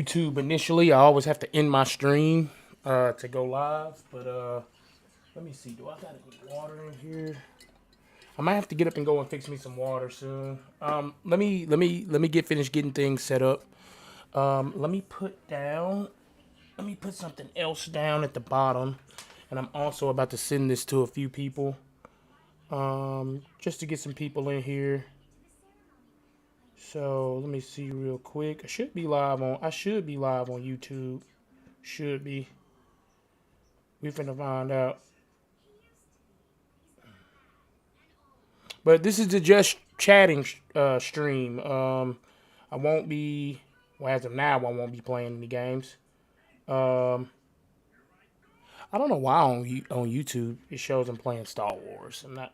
YouTube initially. I always have to end my stream to go live. But let me see. Do I got any water in here? I might have to get up and go and fix me some water soon. Let me get finished getting things set up. Let me put something else down at the bottom, and I'm also about to send this to a few people. Just to get some people in here. So let me see real quick. I should be live on YouTube. Should be. We finna find out. But this is the just chatting stream. I won't be. Well, as of now, I won't be playing any games. Um, I don't know why on YouTube it shows I'm playing Star Wars. I'm not.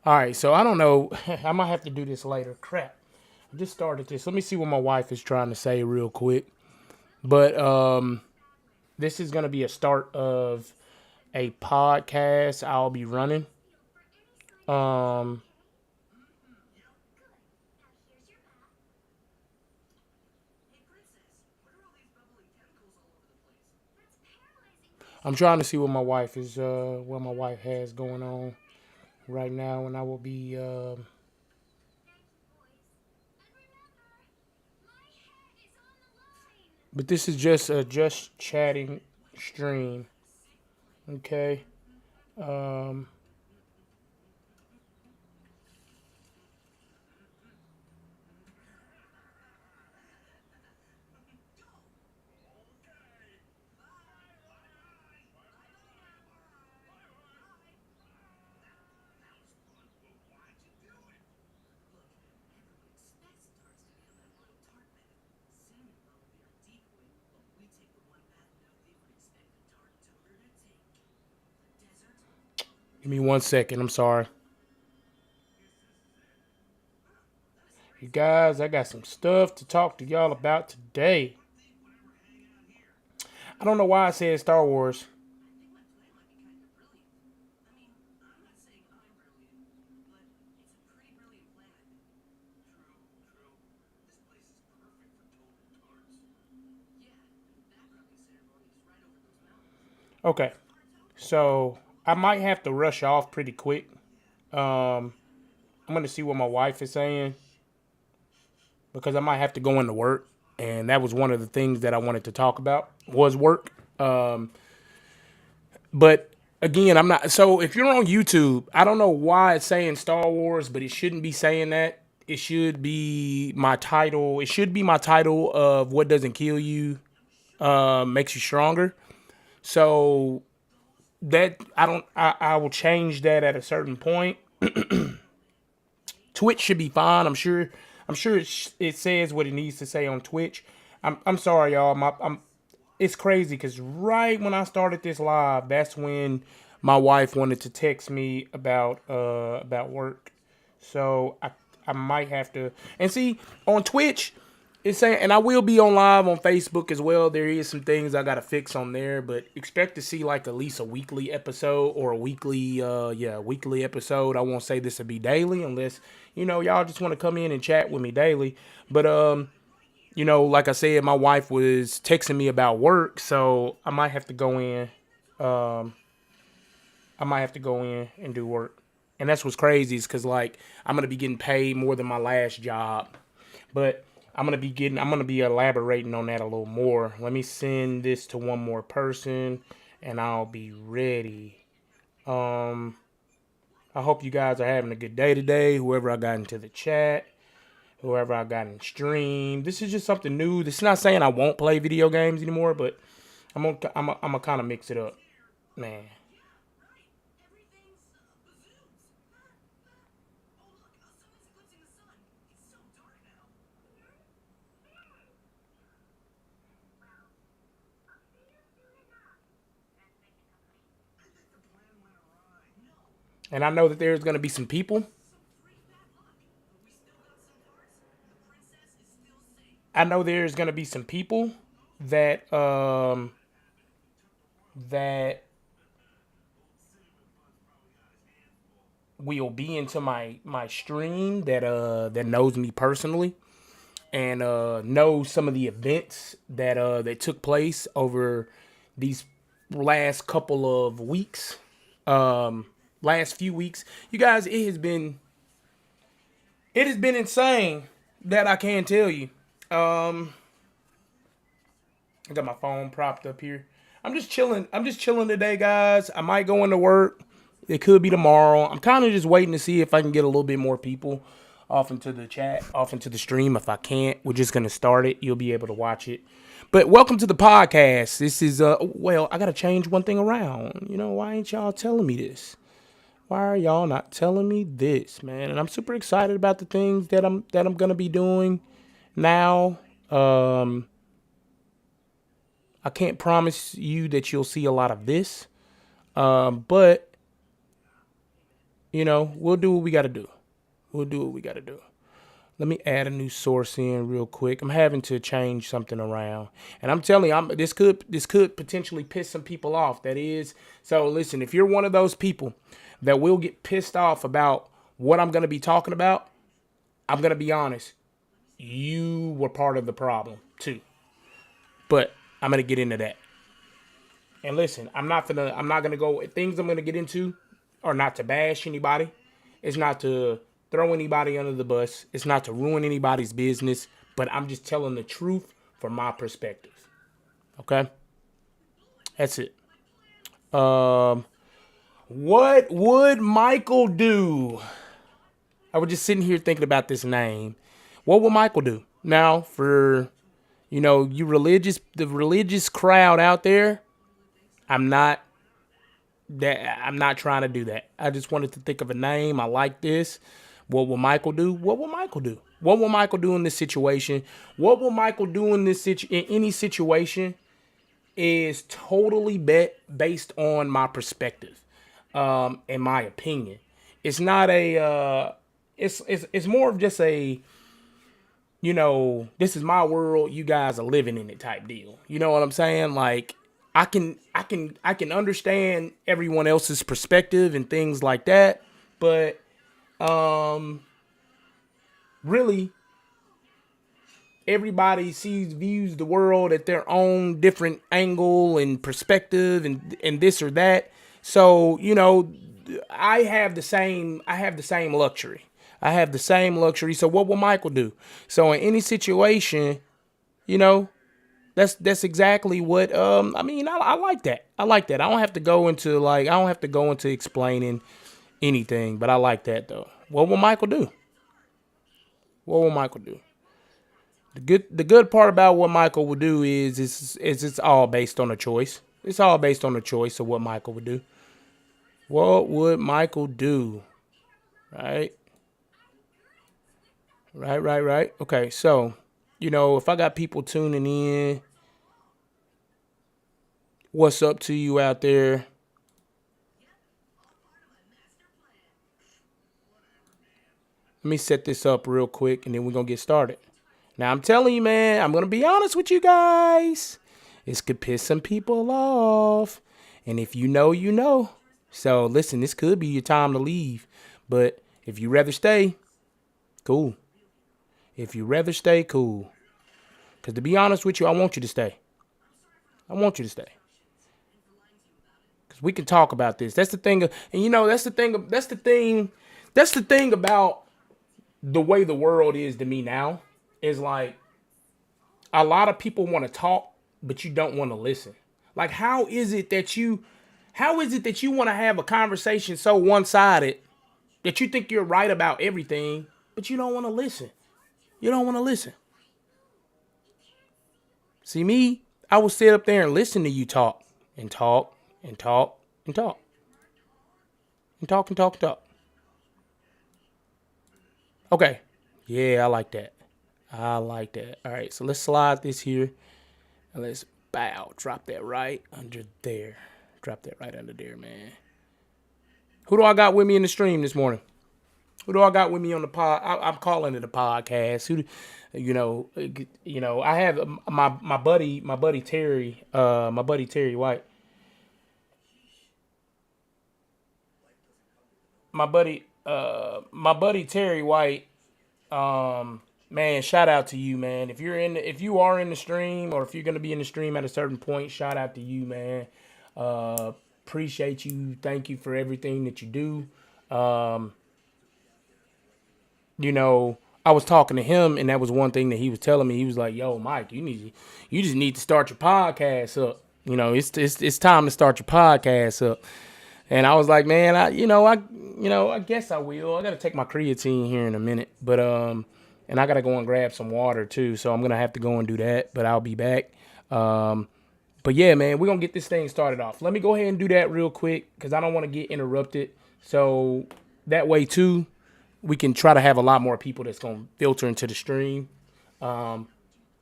All right, so I don't know. I might have to do this later. Crap. I just started this. Let me see what my wife is trying to say real quick. But this is gonna be a start of a podcast I'll be running. Um, I'm trying to see what my wife has going on right now, and I will be. But this is just a just chatting stream. Okay. Um, Give me 1 second. I'm sorry. You guys, I got some stuff to talk to y'all about today. I don't know why I said Star Wars. Okay. So I might have to rush off pretty quick. Um, I'm gonna see what my wife is saying because I might have to go into work, and that was one of the things that I wanted to talk about was work. But again, I'm not. So if you're on YouTube, I don't know why it's saying Star Wars, but it shouldn't be saying that. It should be my title. It should be my title of what doesn't kill you makes you stronger. So that I don't. I will change that at a certain point. Twitch should be fine. I'm sure. It says what it needs to say on Twitch. I'm sorry, y'all. It's crazy because right when I started this live, that's when my wife wanted to text me about work. So I might have to and see on Twitch. It's saying, and I will be on live on Facebook as well. There is some things I gotta fix on there, but expect to see like at least a weekly episode or a weekly episode. I won't say this will be daily unless y'all just want to come in and chat with me daily. But like I said, my wife was texting me about work, so I might have to go in. Um, I might have to go in and do work, and that's what's crazy is because like I'm gonna be getting paid more than my last job, but I'm gonna be elaborating on that a little more. Let me send this to one more person, and I'll be ready. Um, I hope you guys are having a good day today. Whoever I got into the chat. whoever I got in stream. This is just something new. This is not saying I won't play video games anymore, but I'm gonna kind of mix it up, man. And I know that there's gonna be some people. I know there's gonna be some people that that will be into my stream that knows me personally and knows some of the events that took place over these last couple of weeks, last few weeks. You guys, it has been insane. That I can tell you. Um, I got my phone propped up here. I'm just chilling. I'm just chilling today, guys. I might go into work. It could be tomorrow. I'm kind of just waiting to see if I can get a little bit more people off into the chat, off into the stream. If I can't, we're just gonna start it. You'll be able to watch it. But welcome to the podcast. This is well, I gotta change one thing around. Why ain't y'all telling me this? Why are y'all not telling me this, man? And I'm super excited about the things that I'm gonna be doing now. Um, I can't promise you that you'll see a lot of this, but we'll do what we got to do. We'll do what we got to do. Let me add a new source in real quick. I'm having to change something around, and I'm telling you, this could potentially piss some people off. That is, so listen. If you're one of those people that will get pissed off about what I'm going to be talking about, I'm going to be honest. You were part of the problem too, but I'm going to get into that. And listen, I'm not gonna go things I'm gonna get into are not to bash anybody. It's not to throw anybody under the bus. It's not to ruin anybody's business. But I'm just telling the truth from my perspective. Okay? That's it. Um what would Michael do? I was just sitting here thinking about this name. What would Michael do? Now, for the religious crowd out there, I'm not I'm not trying to do that. I just wanted to think of a name. I like this. What will Michael do? What will Michael do? What will Michael do in this situation? What will Michael do in any situation is totally based on my perspective, in my opinion. It's not a. It's more of just a. This is my world. You guys are living in it type deal. You know what I'm saying? Like, I can understand everyone else's perspective and things like that, but really everybody views the world at their own different angle and perspective and this or that. So, I have the same luxury. I have the same luxury. So what will Michael do? So in any situation, you know, that's exactly what I mean, I like that. I like that. I don't have to go into explaining anything, but I like that though. What will Michael do? What will Michael do? The good part about what Michael will do is it's all based on a choice. It's all based on a choice of what Michael would do. What would Michael do? Right? Right. Okay, so, if I got people tuning in, what's up to you out there? Let me set this up real quick and then we're going to get started. Now, I'm telling you, man, I'm going to be honest with you guys. This could piss some people off. And if you know, you know. So, listen, this could be your time to leave. But if you rather stay, cool. If you rather stay, cool. Because to be honest with you, I want you to stay. I want you to stay. Because we can talk about this. That's the thing. And, that's the thing. That's the thing. That's the thing about the way the world is to me now. Is like, a lot of people want to talk, but you don't want to listen. Like, how is it that you want to have a conversation so one-sided that you think you're right about everything, but you don't want to listen? You don't want to listen. See me, I will sit up there and listen to you talk and talk and talk and talk and talk and talk and talk. Okay. Yeah, I like that. I like that. All right, so let's slide this here and let's bow. Drop that right under there. Drop that right under there, man. Who do I got with me in the stream this morning? Who do I got with me on the pod? I'm calling it a podcast. I have my buddy Terry, my buddy Terry White, my buddy Terry White. Man, shout out to you, man. If you are in the stream, or if you're gonna be in the stream at a certain point, shout out to you, man. Uh, Appreciate you. Thank you for everything that you do. Um, you know, I was talking to him, and that was one thing that he was telling me. He was like, "Yo, Mike, you just need to start your podcast up. It's time to start your podcast up." And I was like, "Man, I guess I will. I got to take my creatine here in a minute, but and I got to go and grab some water too. So I'm gonna have to go and do that. But I'll be back. Um, but yeah, man, we're gonna get this thing started off. Let me go ahead and do that real quick because I don't want to get interrupted. So that way too, we can try to have a lot more people that's gonna filter into the stream.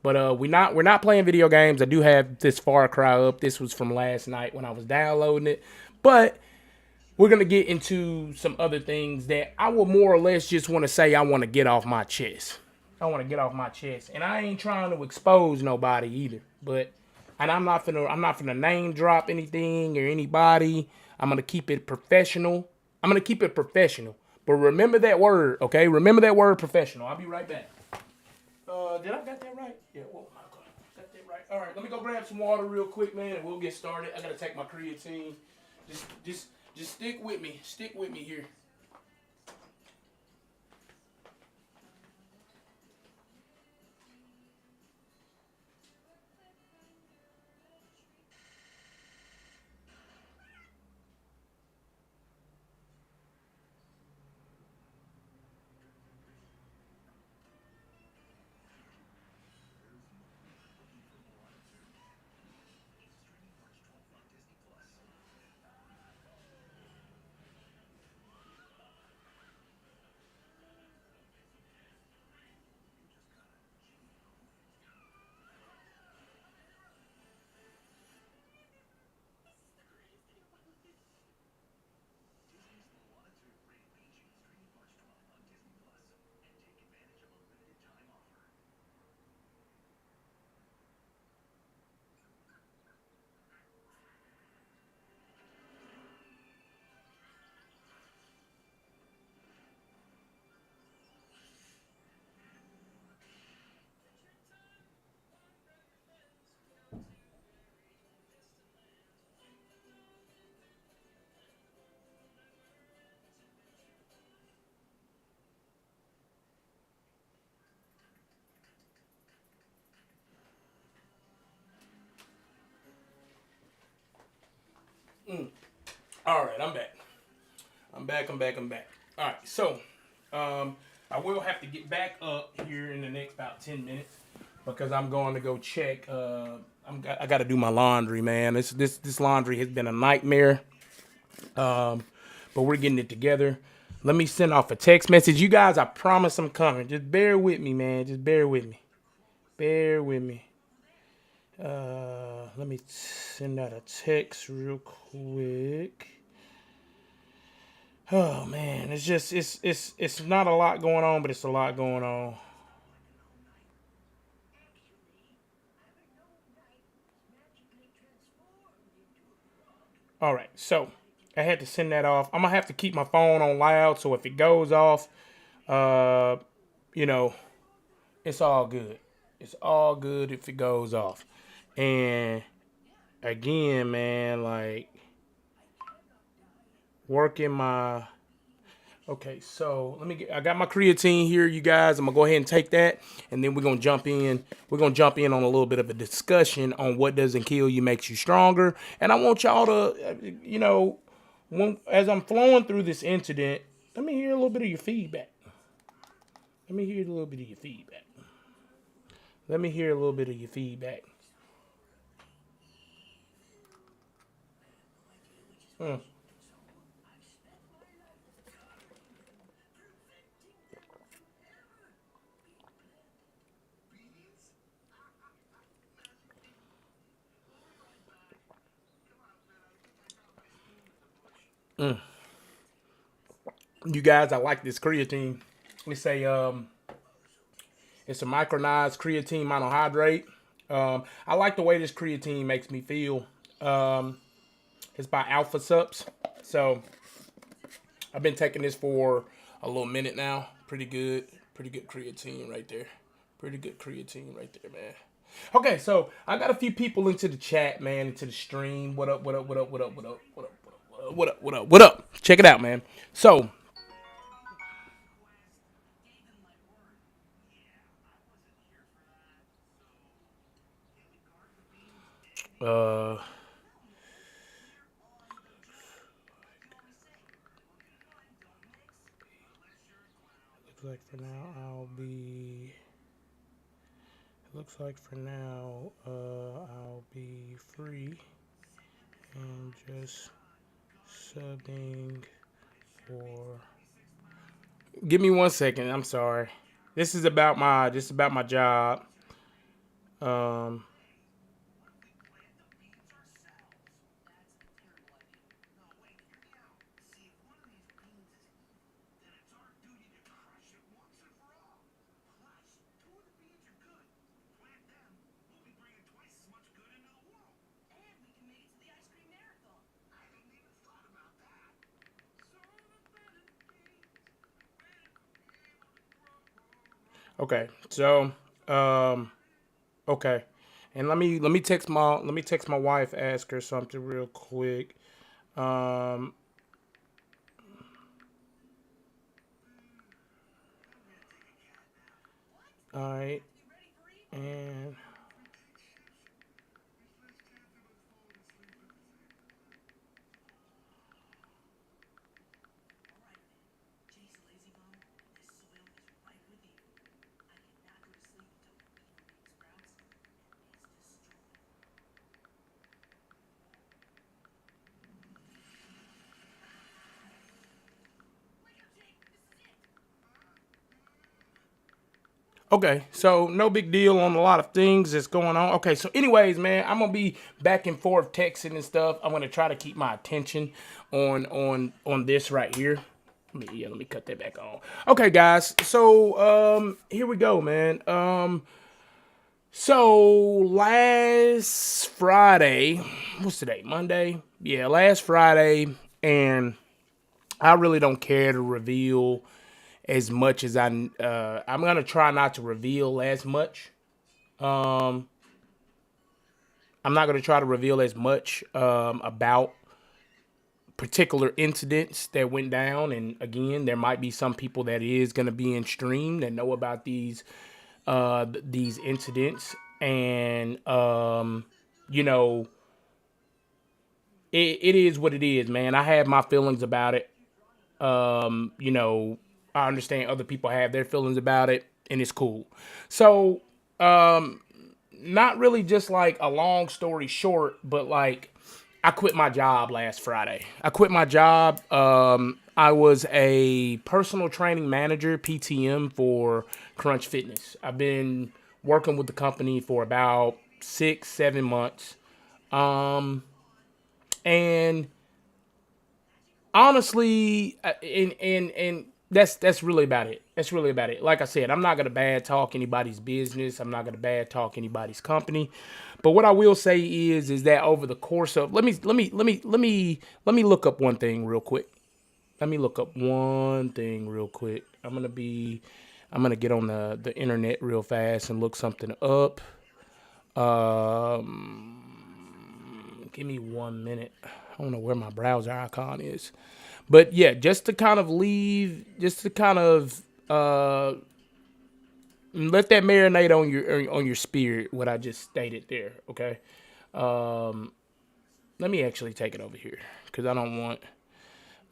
But we're not playing video games. I do have this Far Cry up. This was from last night when I was downloading it. But we're gonna get into some other things that I will more or less just want to say I want to get off my chest. I want to get off my chest, and I ain't trying to expose nobody either. And I'm not finna name drop anything or anybody. I'm gonna keep it professional. But remember that word, okay? Remember that word, professional. I'll be right back. Did I got that right? Yeah. Well, got that right. All right. Let me go grab some water real quick, man, and we'll get started. I gotta take my creatine. Just stick with me. Stick with me here. All right, I'm back. I'm back. All right, so I will have to get back up here in the next about 10 minutes because I'm going to go check. I got to do my laundry, man. This laundry has been a nightmare. But we're getting it together. Let me send off a text message. You guys, I promise I'm coming. Just bear with me, man. Just bear with me. Bear with me. Let me send out a text real quick. Oh man, it's not a lot going on, but it's a lot going on. All right, so I had to send that off. I'm gonna have to keep my phone on loud, so if it goes off, uh, you know, it's all good. It's all good if it goes off. And again, man, like working my. Okay, so I got my creatine here, you guys. I'm gonna go ahead and take that, and then we're gonna jump in. We're gonna jump in on a little bit of a discussion on what doesn't kill you makes you stronger. And I want y'all to, as I'm flowing through this incident, let me hear a little bit of your feedback. Let me hear a little bit of your feedback. Let me hear a little bit of your feedback. Mm. You guys, I like this creatine. It's a micronized creatine monohydrate. I like the way this creatine makes me feel. Um, it's by Alpha Sups. So I've been taking this for a little minute now. Pretty good. Pretty good creatine right there. Pretty good creatine right there, man. Okay, so I got a few people into the chat, man, into the stream. What up, what up, what up, what up, what up, what up, what up, what up, what up? Check it out, man. So, uh, looks like for now I'll be free and just subbing for. Give me 1 second. I'm sorry. This is about my job. Um, okay. So, um, okay. And let me text my wife, ask her something real quick. Um, all right. And okay, so no big deal on a lot of things that's going on. Okay, so anyways, man, I'm gonna be back and forth texting and stuff. I'm gonna try to keep my attention on this right here. Let me cut that back on. Okay, guys. So here we go, man. So last Friday, what's today? Monday? Yeah, last Friday, and I really don't care to reveal as much as I'm gonna try not to reveal as much. Um, I'm not gonna try to reveal as much about particular incidents that went down. And again, there might be some people that is gonna be in stream that know about these incidents, and you know, it is what it is, man. I have my feelings about it. You know, I understand other people have their feelings about it, and it's cool. So, not really just like a long story short, but like I quit my job last Friday. I quit my job. I was a personal training manager, PTM, for Crunch Fitness. I've been working with the company for about 6, 7 months. And honestly, and that's really about it. That's really about it. Like I said, I'm not gonna bad talk anybody's business. I'm not gonna bad talk anybody's company. But what I will say is that over the course of let me look up one thing real quick. Let me look up one thing real quick. I'm gonna get on the internet real fast and look something up. Give me 1 minute. I don't know where my browser icon is. But yeah, just to kind of let that marinate on your spirit. What I just stated there, okay. Let me actually take it over here because I don't want.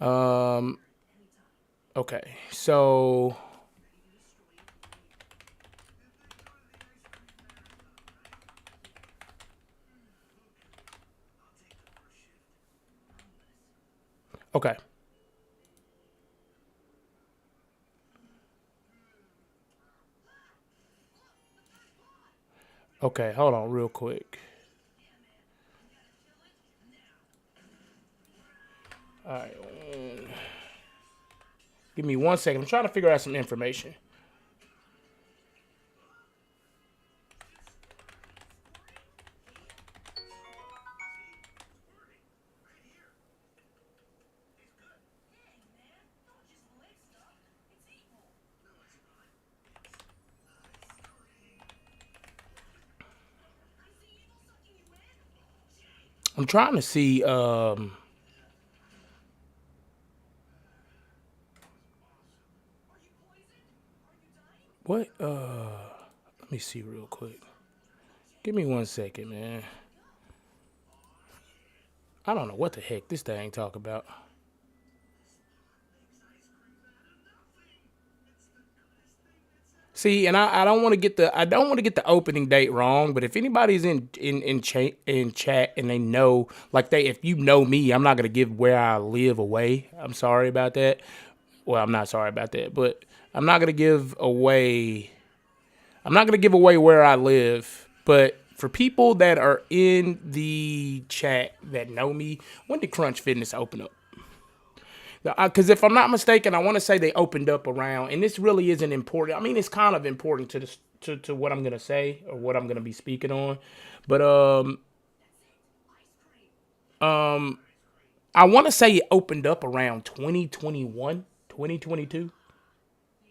Um, okay, so Okay. Okay, hold on real quick. All right. Give me 1 second. I'm trying to figure out some information. I'm trying to see what let me see real quick. Give me 1 second, man. I don't know what the heck this thing talk about. See, and I don't want to get the opening date wrong, but if anybody's in chat and they know, like, they if you know me, I'm not gonna give where I live away. I'm sorry about that. Well, I'm not sorry about that, but I'm not gonna give away. I'm not gonna give away where I live. But for people that are in the chat that know me, when did Crunch Fitness open up? Because if I'm not mistaken, I want to say they opened up around, and this really isn't important. I mean, it's kind of important to this to what I'm gonna say or what I'm gonna be speaking on, but I want to say it opened up around 2021, 2022.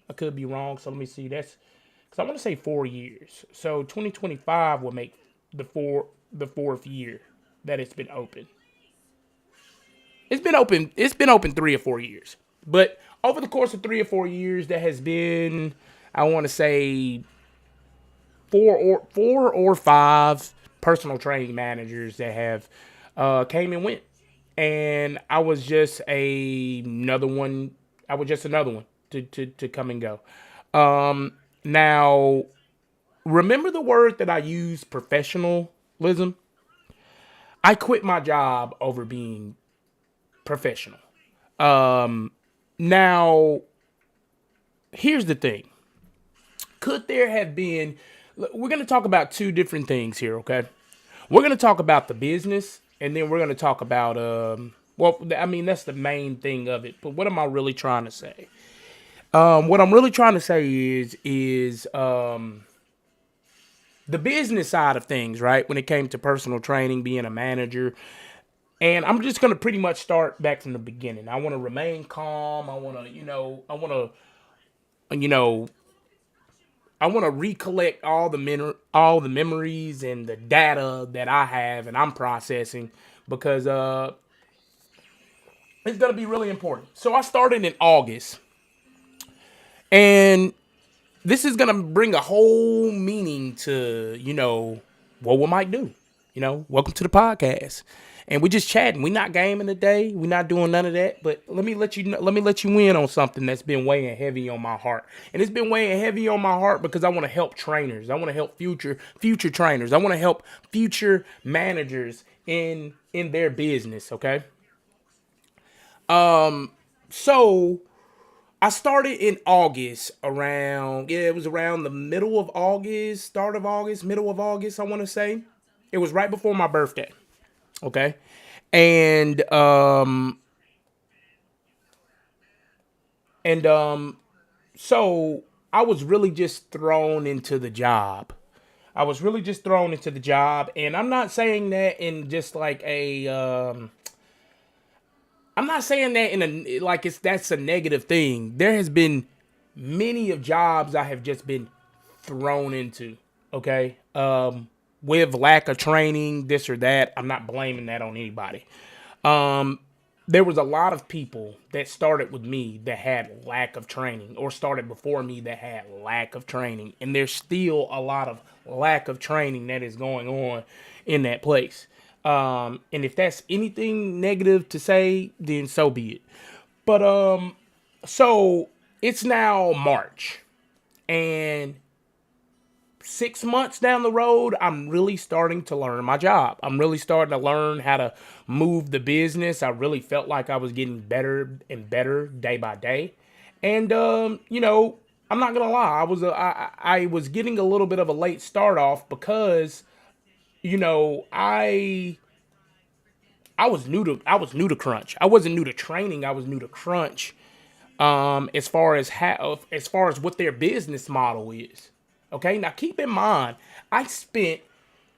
I could be wrong, so let me see. That's because I want to say 4 years. So 2025 will make the fourth year that it's been open. It's been open. It's been open 3 or 4 years, but over the course of 3 or 4 years, there has been, I want to say, four or five personal training managers that have came and went, and I was just another one. I was just another one to come and go. Now, remember the word that I use, professionalism. I quit my job over being professional. Now, here's the thing. Could there have been, we're going to talk about two different things here, okay? We're going to talk about the business, and then we're going to talk about, well, I mean, that's the main thing of it. But what am I really trying to say? What I'm really trying to say is the business side of things, right? When it came to personal training, being a manager, and I'm just going to pretty much start back from the beginning. I want to remain calm. You know, I want to recollect all the memories and the data that I have and I'm processing because it's going to be really important. So I started in August, and this is going to bring a whole meaning to, what we might do. Welcome to the podcast. And we just chatting. We not gaming today. We not doing none of that. But let me let you in on something that's been weighing heavy on my heart. And it's been weighing heavy on my heart because I want to help trainers. I want to help future trainers. I want to help future managers in their business. Okay. So I started in August it was around the middle of August, start of August, middle of August, I want to say. It was right before my birthday. Okay. And and so I was really just thrown into the job. I was really just thrown into the job, and I'm not saying that in just like a I'm not saying that in a like it's that's a negative thing. There has been many of jobs I have just been thrown into, okay? With lack of training, this or that. I'm not blaming that on anybody. Um, there was a lot of people that started with me that had lack of training or started before me that had lack of training. And there's still a lot of lack of training that is going on in that place. And if that's anything negative to say, then so be it. But so it's now March, and 6 months down the road, I'm really starting to learn my job. I'm really starting to learn how to move the business. I really felt like I was getting better and better day by day. And I'm not gonna lie, I was getting a little bit of a late start off because I was new to Crunch. I wasn't new to training. I was new to Crunch. As far as what their business model is. Okay, now keep in mind, I spent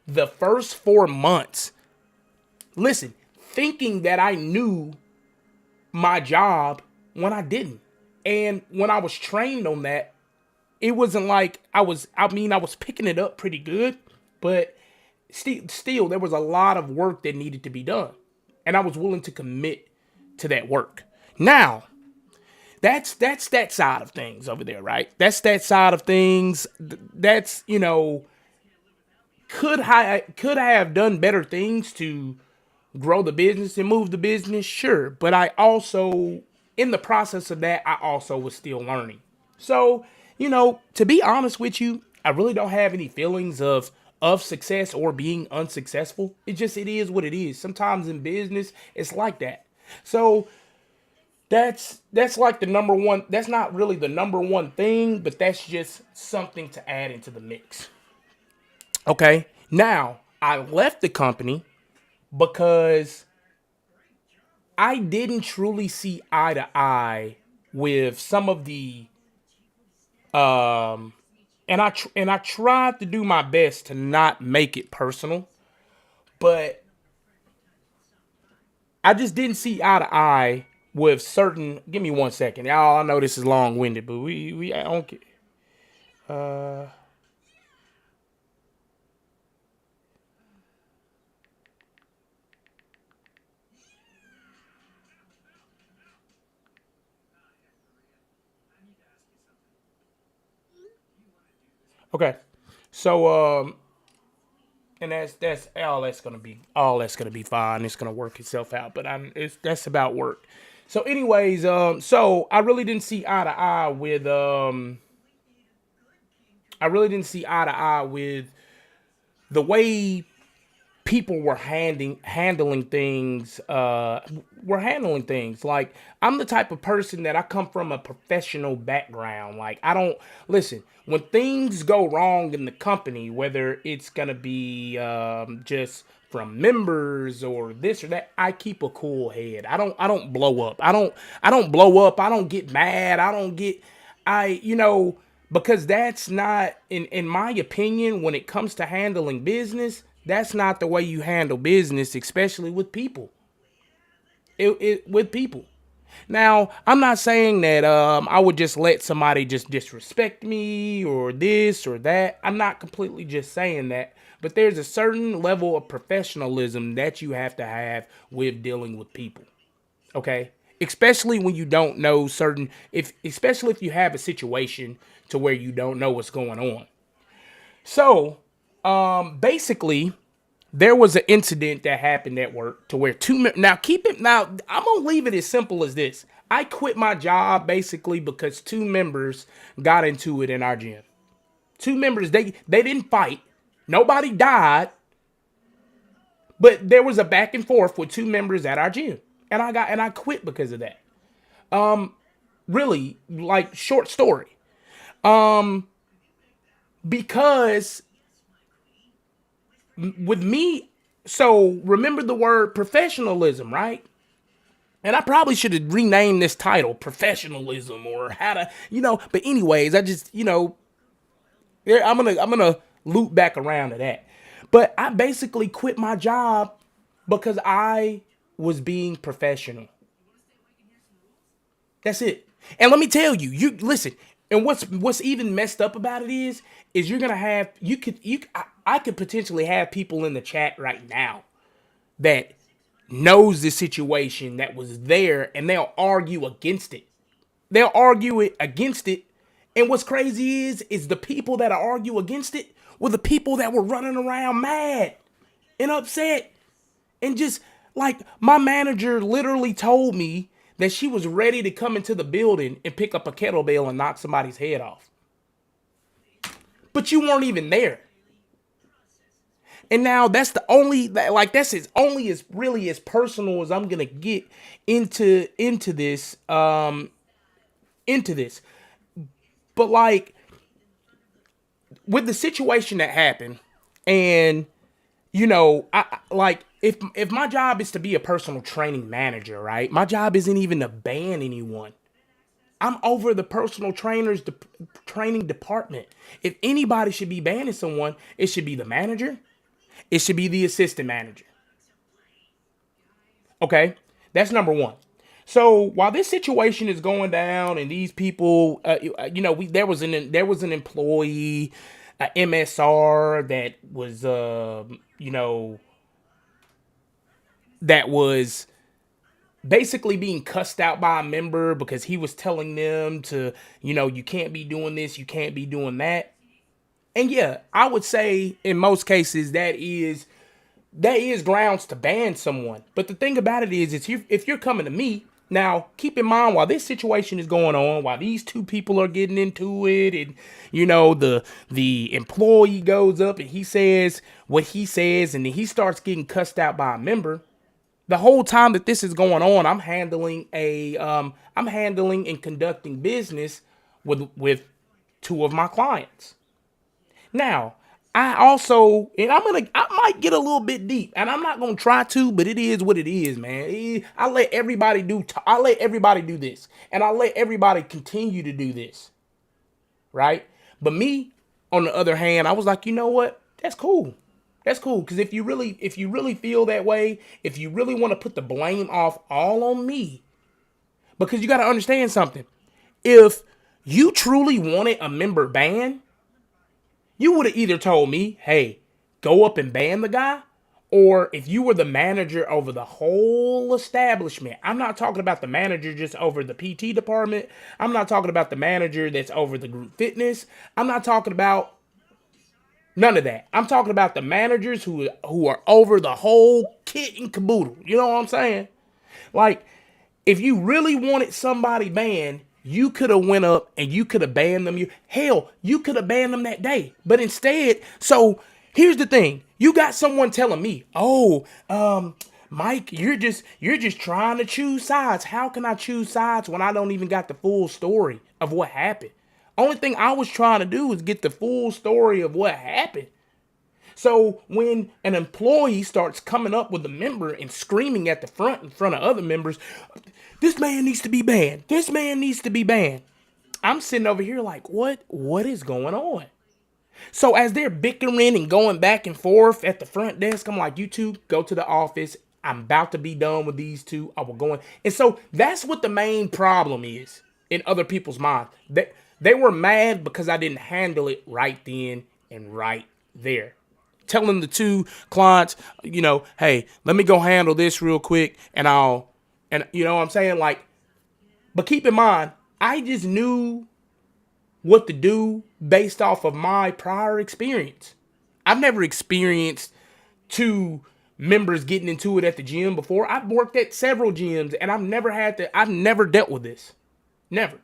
the first 4 months, listen, thinking that I knew my job when I didn't. And when I was trained on that, it wasn't like I was picking it up pretty good, but still there was a lot of work that needed to be done. And I was willing to commit to that work. Now, that's that side of things over there, right? That's that side of things. That's could I have done better things to grow the business and move the business? Sure, but I also, in the process of that, I also was still learning. So to be honest with you, I really don't have any feelings of success or being unsuccessful. It is what it is. Sometimes in business, it's like that. So that's like the number one. That's not really the number one thing, but that's just something to add into the mix. Okay. Now, I left the company because I didn't truly see eye to eye with some of the um and I tried to do my best to not make it personal, but I just didn't see eye to eye with certain. Give me 1 second, y'all. I know this is long winded, but we I don't get. Uh, okay, so and that's gonna be fine. It's gonna work itself out. But that's about work. So, anyways, so I really didn't see eye to eye with the way people were handling things. Like, I'm the type of person that I come from a professional background. Like, I don't listen when things go wrong in the company, whether it's gonna be just from members or this or that. I keep a cool head. I don't blow up. I don't blow up. I don't get mad. I don't get I you know because that's not, in my opinion, when it comes to handling business, that's not the way you handle business, especially with people. With people. Now, I'm not saying that I would just let somebody just disrespect me or this or that. I'm not completely just saying that, but there's a certain level of professionalism that you have to have with dealing with people. Okay? Especially when you don't know certain if especially if you have a situation to where you don't know what's going on. So, basically, there was an incident that happened at work to where now I'm gonna leave it as simple as this. I quit my job basically because two members got into it in our gym. Two members, they didn't fight. Nobody died, but there was a back and forth with two members at our gym. And I quit because of that. Really, like, short story. Because with me, so remember the word professionalism, right? And I probably should have renamed this title professionalism or how to, but anyways, I just, I'm gonna loop back around to that. But I basically quit my job because I was being professional. That's it. And let me tell you, you listen. And what's even messed up about it is you're gonna have I could potentially have people in the chat right now that knows the situation that was there, and they'll argue against it. They'll argue it against it. And what's crazy is the people that argue against it were the people that were running around mad and upset. And just like, my manager literally told me that she was ready to come into the building and pick up a kettlebell and knock somebody's head off. but you weren't even there. And now that's the only that's as only as really as personal as I'm gonna get into this into this. But like with the situation that happened, and like if my job is to be a personal training manager, right? My job isn't even to ban anyone. I'm over the personal training department. If anybody should be banning someone, it should be the manager. It should be the assistant manager. Okay, that's number one. So while this situation is going down, and these people, there was an employee, a MSR that was, that was basically being cussed out by a member because he was telling them to, you can't be doing this, you can't be doing that. And yeah, I would say in most cases that is grounds to ban someone. But the thing about it is if you're coming to me, now keep in mind while this situation is going on, while these two people are getting into it, and the employee goes up and he says what he says, and then he starts getting cussed out by a member. The whole time that this is going on, I'm handling and conducting business with two of my clients. Now, I might get a little bit deep, and I'm not gonna try to, but it is what it is, man. I let everybody do this, and I let everybody continue to do this, right? But me, on the other hand, I was like, you know what? That's cool. That's cool, because if you really feel that way, if you really want to put the blame off all on me, because you got to understand something. If you truly wanted a member banned, you would have either told me, hey, go up and ban the guy, or if you were the manager over the whole establishment. I'm not talking about the manager just over the PT department. I'm not talking about the manager that's over the group fitness. I'm not talking about none of that. I'm talking about the managers who are over the whole kit and caboodle. You know what I'm saying? Like, if you really wanted somebody banned, you could have went up and you could have banned them. You could have banned them that day. But instead, so here's the thing. You got someone telling me, oh, Mike, you're just trying to choose sides. How can I choose sides when I don't even got the full story of what happened? Only thing I was trying to do was get the full story of what happened. So when an employee starts coming up with a member and screaming at the front in front of other members, this man needs to be banned. This man needs to be banned. I'm sitting over here like, what is going on? So as they're bickering and going back and forth at the front desk, I'm like, you two go to the office. I'm about to be done with these two. I will go in. And so that's what the main problem is in other people's minds. They were mad because I didn't handle it right then and right there. Telling the two clients, hey, let me go handle this real quick, and you know what I'm saying? Like, but keep in mind, I just knew what to do based off of my prior experience. I've never experienced two members getting into it at the gym before. I've worked at several gyms, and I've never dealt with this. Never.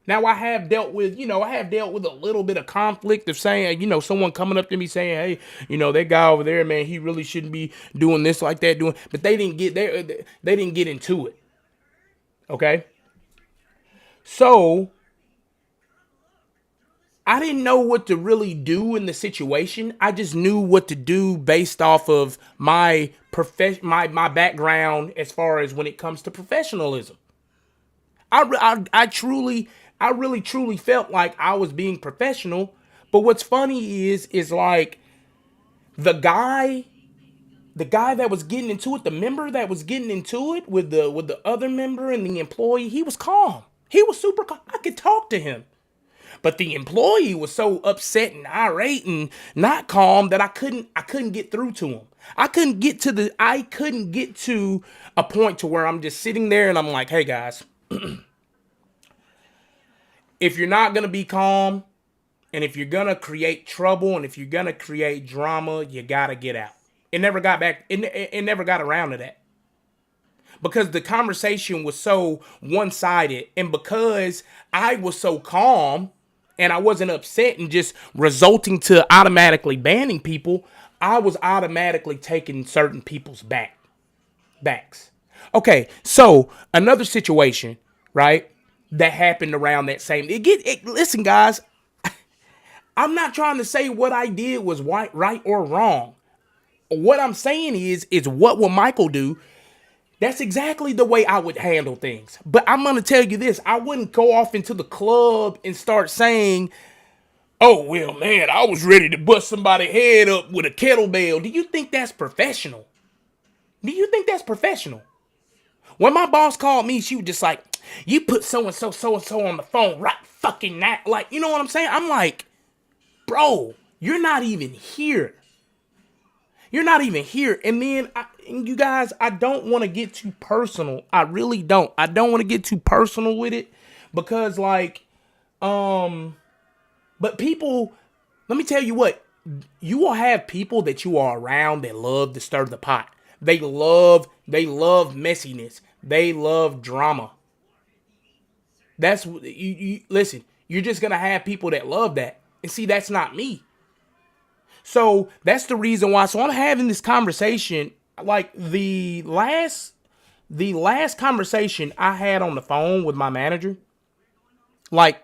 Now I have dealt with a little bit of conflict of saying, someone coming up to me saying, hey, that guy over there, man, he really shouldn't be doing this like that, but they didn't get into it. Okay. So I didn't know what to really do in the situation. I just knew what to do based off of my my background as far as when it comes to professionalism. I really truly felt like I was being professional. But what's funny is like the guy that was getting into it, the member that was getting into it with the other member and the employee, he was calm. He was super calm. I could talk to him. But the employee was so upset and irate and not calm that I couldn't get through to him. I couldn't get to a point to where I'm just sitting there and I'm like, hey guys, if you're not going to be calm, and if you're going to create trouble, and if you're going to create drama, you got to get out. It never got back. It never got around to that. Because the conversation was so one-sided, and because I was so calm, And I wasn't upset and just resulting to automatically banning people. I was automatically taking certain people's backs. Okay, so another situation, right, that happened around that same. Listen, guys, I'm not trying to say what I did was right or wrong. What I'm saying is what will Michael do? That's exactly the way I would handle things. But I'm gonna tell you this: I wouldn't go off into the club and start saying, "Oh well, man, I was ready to bust somebody's head up with a kettlebell." Do you think that's professional? Do you think that's professional? When my boss called me, she was just like, "You put so and so on the phone right fucking now." Like, you know what I'm saying? I'm like, bro, you're not even here. You're not even here. And then, you guys, I don't want to get too personal. I really don't. I don't want to get too personal with it because, like, but people, let me tell you what, you will have people that you are around that love to stir the pot. They love messiness. They love drama. That's you listen, you're just gonna have people that love that. And see, that's not me. So that's the reason why. So I'm having this conversation. Like the last conversation I had on the phone with my manager, like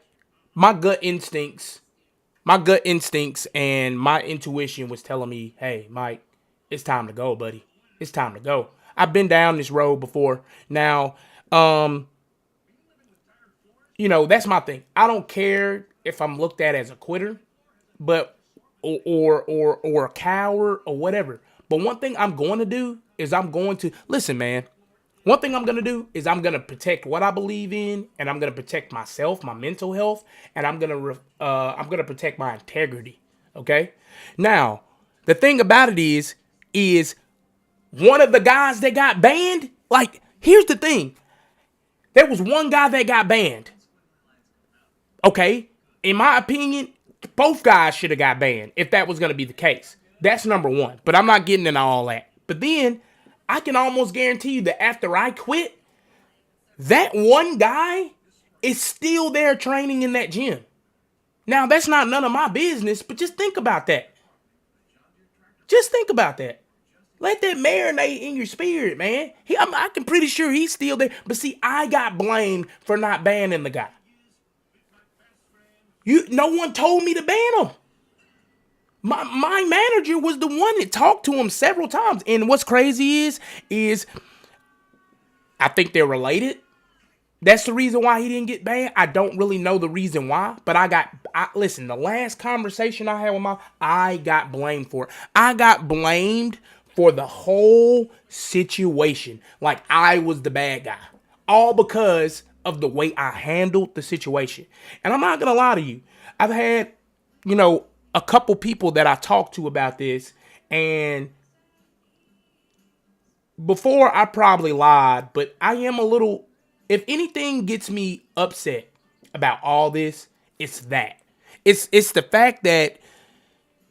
my gut instincts, and my intuition was telling me, "Hey, Mike, it's time to go, buddy. It's time to go." I've been down this road before. Now, um, that's my thing. I don't care if I'm looked at as a quitter, but or a coward or whatever. But one thing I'm going to do is I'm going to listen, man. One thing I'm going to do is I'm going to protect what I believe in, and I'm going to protect myself, my mental health, and I'm going to protect my integrity. Okay? Now, the thing about it is one of the guys that got banned, like here's the thing. There was one guy that got banned. Okay? In my opinion, both guys should have got banned if that was going to be the case. That's number one. But I'm not getting into all that. But then I can almost guarantee you that after I quit, that one guy is still there training in that gym. Now, that's not none of my business, but just think about that. Just think about that. Let that marinate in your spirit, man. I can pretty sure he's still there. But see, I got blamed for not banning the guy. No one told me to ban him. My manager was the one that talked to him several times. And what's crazy is I think they're related. That's the reason why he didn't get banned. I don't really know the reason why, but listen, the last conversation I had with I got blamed for it. I got blamed for the whole situation. Like I was the bad guy. All because of the way I handled the situation. And I'm not going to lie to you. I've had, a couple people that I talked to about this, and before I probably lied, but I am a little, if anything gets me upset about all this, it's that. It's the fact that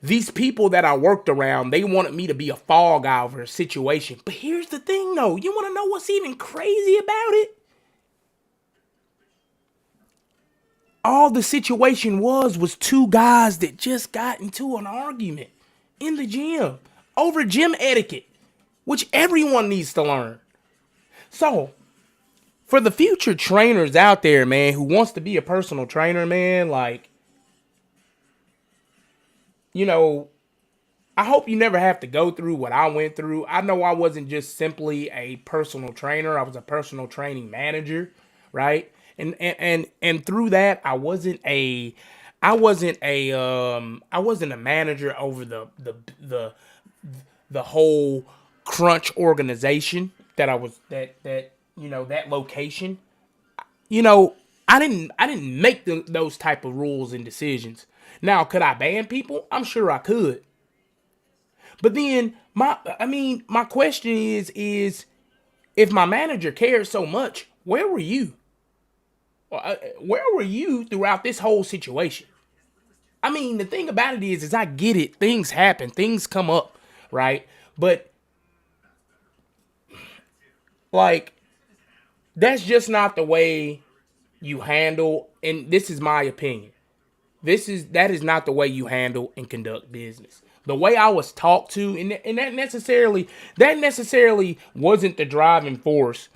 these people that I worked around, they wanted me to be a fall guy over a situation. But here's the thing though, you want to know what's even crazy about it? All the situation was two guys that just got into an argument in the gym over gym etiquette, which everyone needs to learn. So, for the future trainers out there, man, who wants to be a personal trainer, man, like, you know, I hope you never have to go through what I went through. I know I wasn't just simply a personal trainer. I was a personal training manager, right? And through that, I wasn't a manager over the whole crunch organization that I was that location. You know, I didn't make those type of rules and decisions. Now, could I ban people? I'm sure I could. But then my question is if my manager cared so much, where were you? Where were you throughout this whole situation? I mean, the thing about it is I get it. Things happen. Things come up, right? But like that's just not the way you handle. And this is my opinion. That is not the way you handle and conduct business. The way I was talked to, and that necessarily wasn't the driving force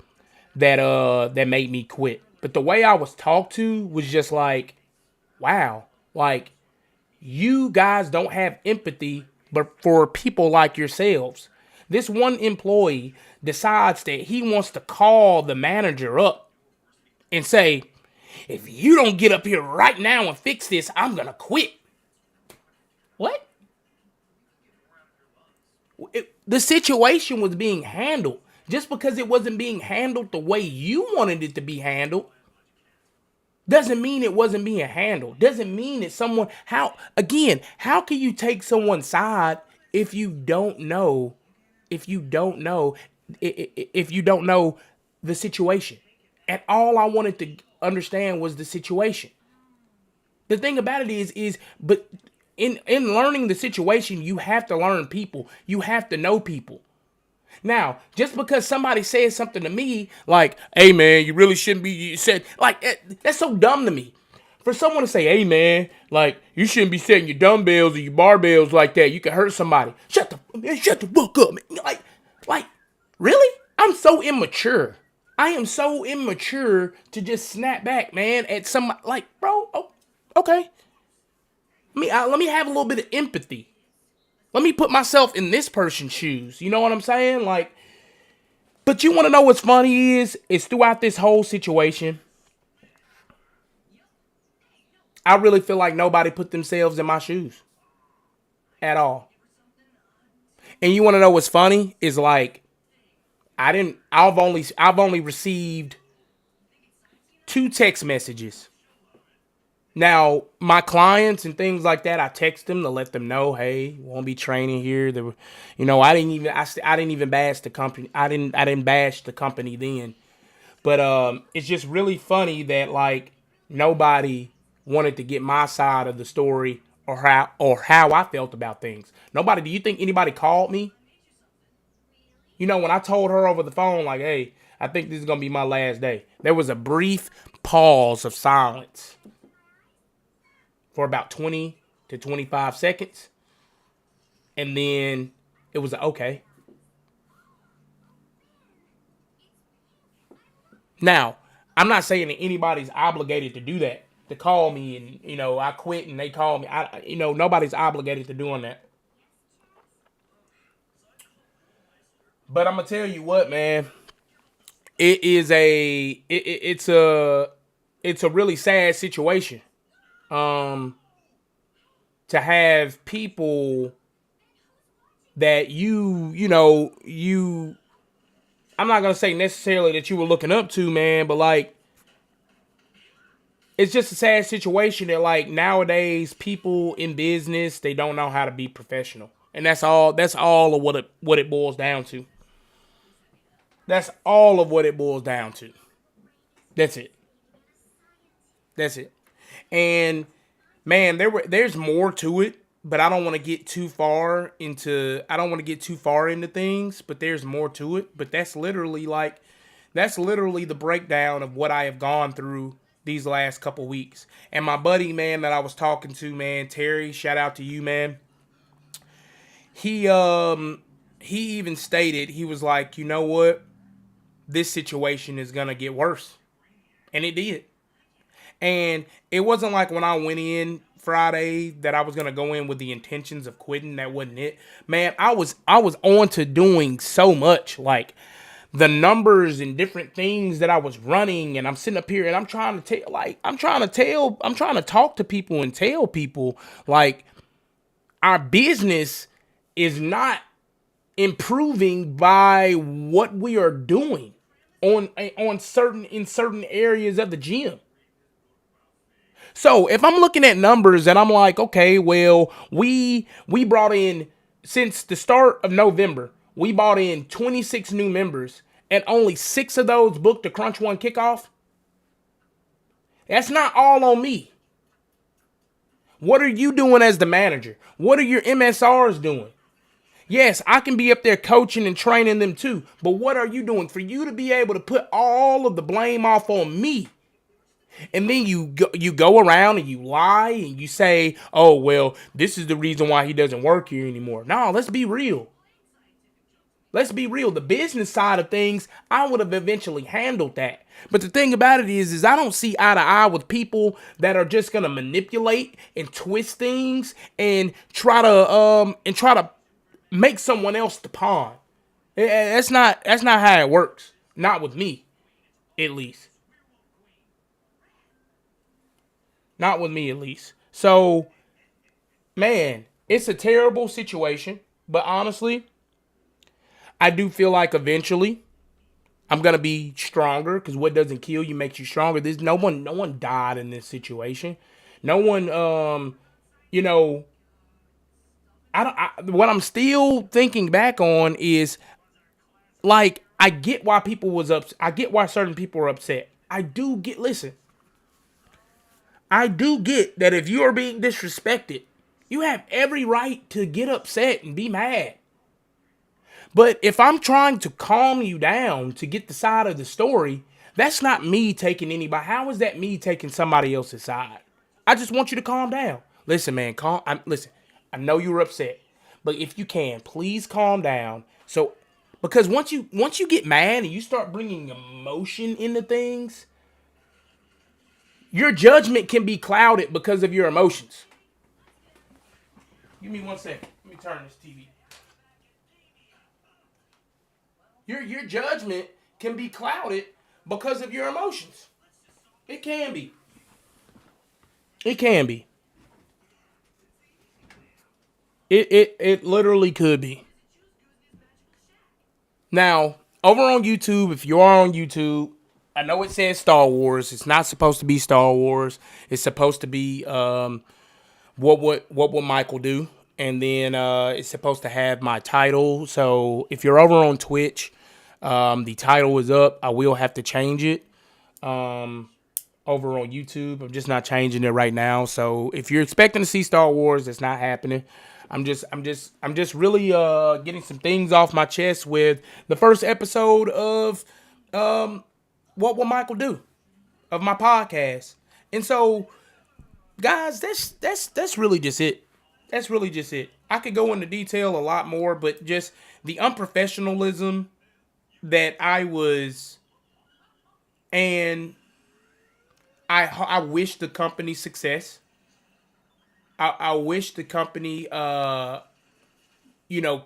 that made me quit. But the way I was talked to was just like, wow, like you guys don't have empathy, but for people like yourselves. This one employee decides that he wants to call the manager up and say, if you don't get up here right now and fix this, I'm gonna quit. What? The situation was being handled. Just because it wasn't being handled the way you wanted it to be handled doesn't mean it wasn't being handled. Doesn't mean that how can you take someone's side if you don't know if you don't know if you don't know the situation? And all I wanted to understand was the situation. The thing about it but in learning the situation, you have to learn people. You have to know people. Now, just because somebody says something to me like, "Hey man, you really shouldn't be," you said like that's so dumb to me. For someone to say, "Hey man, like you shouldn't be setting your dumbbells or your barbells like that. You can hurt somebody." Shut the fuck up, man. Like, really? I'm so immature. I am so immature to just snap back, man, at some like, bro. Oh, okay. Let me have a little bit of empathy. Let me put myself in this person's shoes. You know what I'm saying? Like, but you want to know what's funny is throughout this whole situation, I really feel like nobody put themselves in my shoes at all. And you want to know what's funny is like I've only received 2 text messages. Now, my clients and things like that, I text them to let them know, hey, won't be training here. There were, I didn't even bash the company. I didn't bash the company then. But it's just really funny that like nobody wanted to get my side of the story or how I felt about things. Nobody. Do you think anybody called me? When I told her over the phone, like, hey, I think this is gonna be my last day. There was a brief pause of silence for about 20 to 25 seconds. And then it was okay. Now, I'm not saying that anybody's obligated to do that, to call me and, I quit and they call me. Nobody's obligated to doing that. But I'm going to tell you what, man. It is it's a really sad situation. Um, to have people that I'm not gonna say necessarily that you were looking up to, man, but like it's just a sad situation that like nowadays people in business they don't know how to be professional, and that's all of what it boils down to. That's all of what it boils down to. That's it. That's it. And man, there's more to it, but I don't want to get too far into things, but there's more to it. But that's literally the breakdown of what I have gone through these last couple weeks. And my buddy, man, that I was talking to, man, Terry, shout out to you, man. He even stated, he was like, "You know what? This situation is going to get worse." And it did. And it wasn't like when I went in Friday that I was gonna go in with the intentions of quitting. That wasn't it. Man, I was on to doing so much. Like the numbers and different things that I was running, and I'm sitting up here and I'm trying to talk to people and tell people like our business is not improving by what we are doing on certain areas of the gym. So if I'm looking at numbers and I'm like, okay, well, we brought in since the start of November, we brought in 26 new members, and only 6 of those booked the Crunch One kickoff. That's not all on me. What are you doing as the manager? What are your MSRs doing? Yes, I can be up there coaching and training them too, but what are you doing? For you to be able to put all of the blame off on me And then you go around and you lie and you say, "Oh well, this is the reason why he doesn't work here anymore." No, let's be real. Let's be real. The business side of things, I would have eventually handled that. But the thing about it is I don't see eye to eye with people that are just gonna manipulate and twist things and try to make someone else the pawn. That's not how it works. Not with me, at least. Not with me, at least. So, man, it's a terrible situation. But honestly, I do feel like eventually I'm gonna be stronger because what doesn't kill you makes you stronger. There's no one died in this situation. No one, you know, I don't. What I'm still thinking back on is like I get why people was upset. I get why certain people are upset. I do get. Listen, I do get that if you are being disrespected, you have every right to get upset and be mad. But if I'm trying to calm you down to get the side of the story, that's not me taking anybody. How is that me taking somebody else's side? I just want you to calm down. Listen, man, listen. I know you're upset, but if you can, please calm down. So, because once you get mad and you start bringing emotion into things, your judgment can be clouded because of your emotions. Give me 1 second. Let me turn this TV. Your judgment can be clouded because of your emotions. It can be. It can be. It literally could be. Now, over on YouTube, if you are on YouTube, I know it says Star Wars. It's not supposed to be Star Wars. It's supposed to be what would Michael do? And then it's supposed to have my title. So if you're over on Twitch, the title is up. I will have to change it. Over on YouTube, I'm just not changing it right now. So if you're expecting to see Star Wars, it's not happening. I'm just really getting some things off my chest with the first episode of what will Michael do of my podcast. And so guys, that's really just it. That's really just it. I could go into detail a lot more, but just the unprofessionalism that I was, and I wish the company success. I wish the company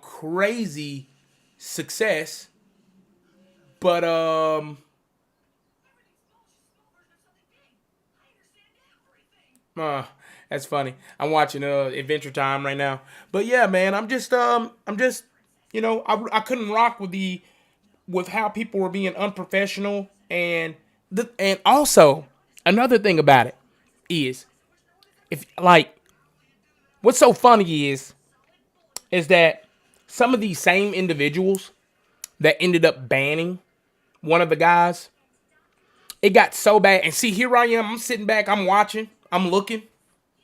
crazy success, but Uh, that's funny. I'm watching Adventure Time right now. But yeah, man, I'm just I couldn't rock with how people were being unprofessional, and also another thing about it is, if like what's so funny is that some of these same individuals that ended up banning one of the guys, it got so bad. And see, here I am, I'm sitting back, I'm watching, I'm looking.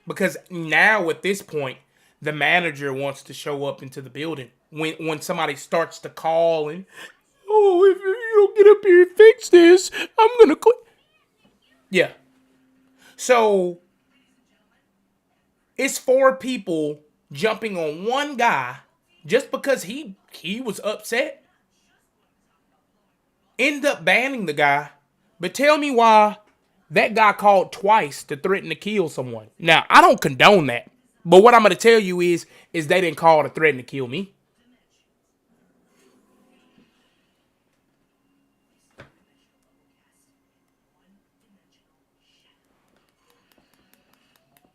Because now at this point, the manager wants to show up into the building when somebody starts to call and, oh, if you don't get up here and fix this, I'm gonna quit. Yeah. So it's four people jumping on one guy just because he was upset. End up banning the guy. But tell me why that guy called twice to threaten to kill someone. Now, I don't condone that. But what I'm going to tell you is they didn't call to threaten to kill me.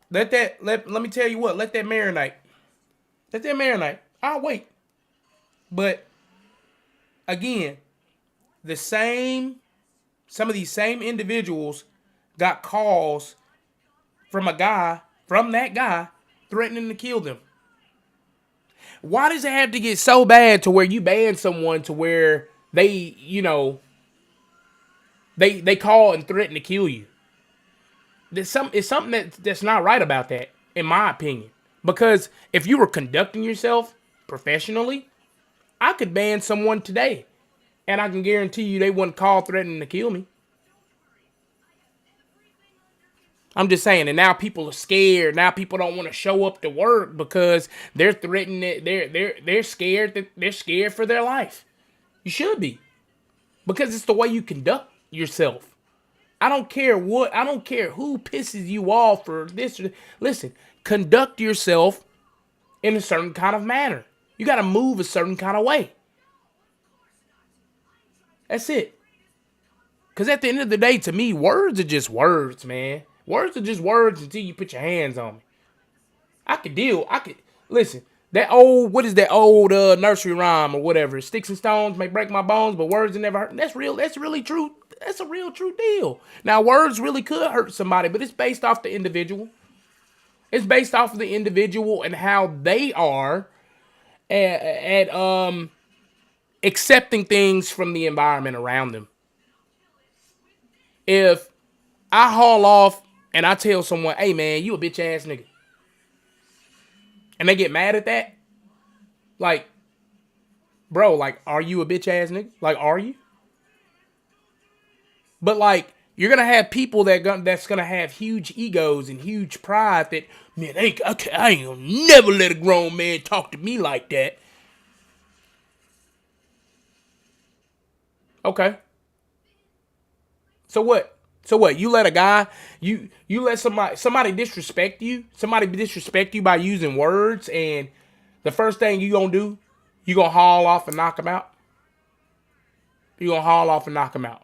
Let me tell you what, let that marinate. Let that marinate. I'll wait. But again, some of these same individuals got calls from that guy threatening to kill them. Why does it have to get so bad to where you ban someone to where they call and threaten to kill you? It's something that's not right about that, in my opinion. Because if you were conducting yourself professionally, I could ban someone today, and I can guarantee you they wouldn't call threatening to kill me. I'm just saying, and now people are scared. Now people don't want to show up to work because they're threatened. They're scared that they're scared for their life. You should be, because it's the way you conduct yourself. I don't care what. I don't care who pisses you off for this. Listen, conduct yourself in a certain kind of manner. You got to move a certain kind of way. That's it. Because at the end of the day, to me, words are just words, man. Words are just words until you put your hands on me. I could listen. That old, what is that old nursery rhyme or whatever? Sticks and stones may break my bones, but words are never hurt. That's real. That's really true. That's a real true deal. Now, words really could hurt somebody, but it's based off the individual. It's based off of the individual and how they are at accepting things from the environment around them. If I haul off and I tell someone, "Hey man, you a bitch ass nigga," and they get mad at that, like, bro, like, are you a bitch ass nigga? Like, are you? But like, you're gonna have people that's gonna have huge egos and huge pride that, man, I ain't gonna never let a grown man talk to me like that. Okay. So what? So what? You let a guy, you let somebody disrespect you, somebody disrespect you by using words, and the first thing you gonna do, you gonna haul off and knock him out. You gonna haul off and knock him out.